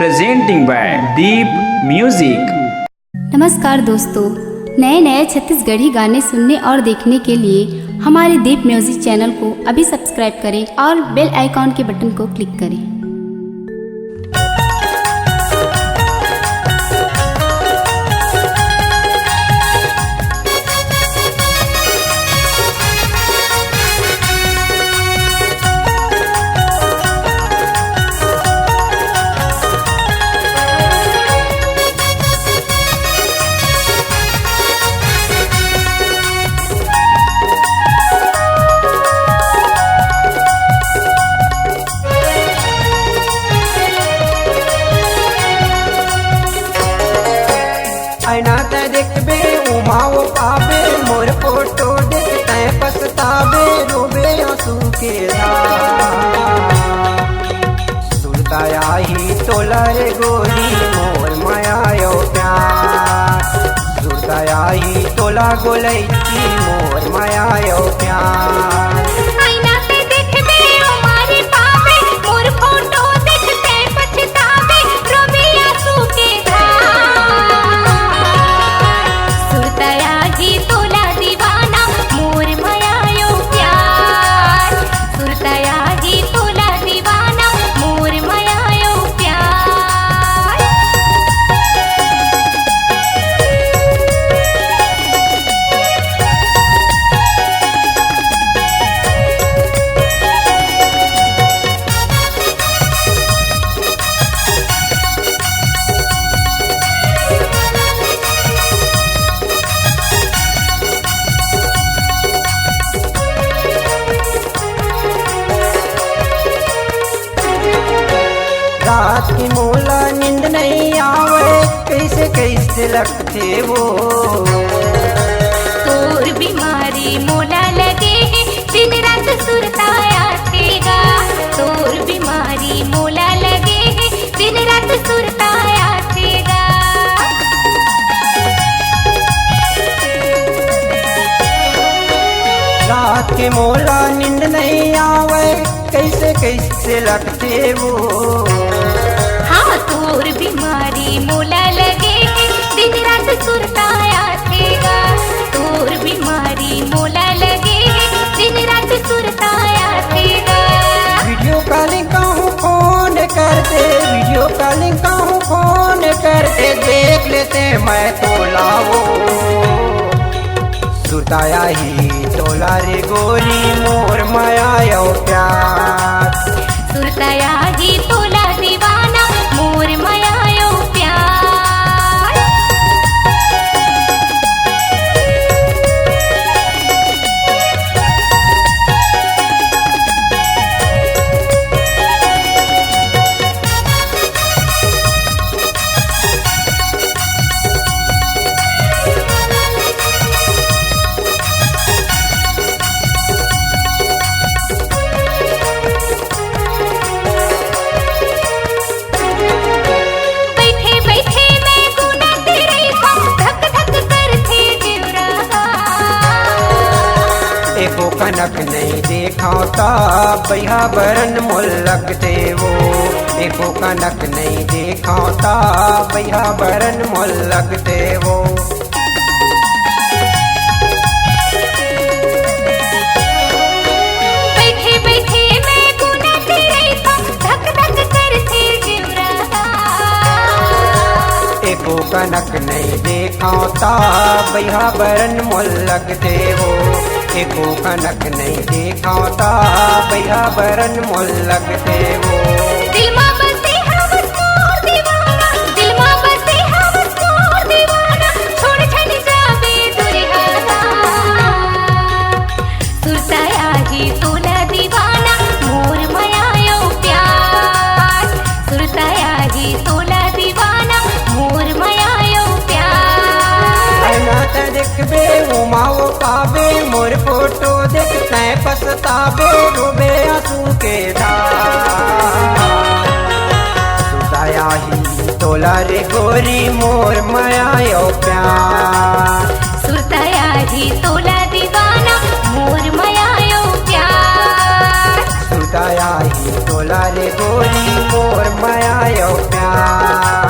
presenting by Deep Music। नमस्कार दोस्तों, नए नए छत्तीसगढ़ी गाने सुनने और देखने के लिए हमारे दीप म्यूजिक चैनल को अभी सब्सक्राइब करें और बेल आइकॉन के बटन को क्लिक करें। ऐना ते देखबे उमाओ पाबे मोर फोटो देखते पछताबे रोबे आंसू के धार सुरताया ही तोला रे गोरी मोर माया प्यार सुरताया ही तोला गोलैची मोर माया प्यार रात की मोला नींद नहीं आवे कैसे कैसे लगते वो तोर बीमारी मोला लगे है दिन रात सुरताया तेगा तोर बीमारी मोला लगे है दिन रात सुरताया तेगा रात के मोला नींद नहीं आवे कैसे कैसे लगते वो हाँ तोर बीमारी मोला लगे है दिन रात सुरताया तेगा तोर बीमारी मोला लगे है दिन रात सुरताया तेगा वीडियो कॉलिंग कहूँ फोन करते वीडियो कॉलिंग कहूँ फोन करते देख लेते मैं तो लाओ सुरताया ही तोला रे गोरी मोर माया प्यार सुरताया ही तोला दीवाना मोर माया प्यार एको कनक नहीं देखा ता बैहा बरन मोल लगते वो एको कनक नहीं देखा ता बैहा बरन मोल लगते वो बैठे बैठे मैं गुनत रही था धक धक करते जिवरा एको कनक नहीं देखा ता बैहा बरन मोल लगते वो एको कनक नहीं देखा ता बैहा बरन मोल लगते वो दिल में बसे हम मोर दीवाना दिल में बसे हम मोर दीवाना छोड़ छन जावे दुरिहाना सुरताया ही तोला दीवाना मोर माया प्यार सुरताया ही तोला दीवाना मोर माया प्यार ऐना ते देखबे उमाओ पाबे मोर फोटो देखते पछताबे रोबे आंसू के धार सुरताया ही तोला रे गोरी मोर माया प्यार सुरताया ही तोला दीवाना मोर माया प्यार सुरताया राही तोला रे गोरी मोर माया यो प्यार।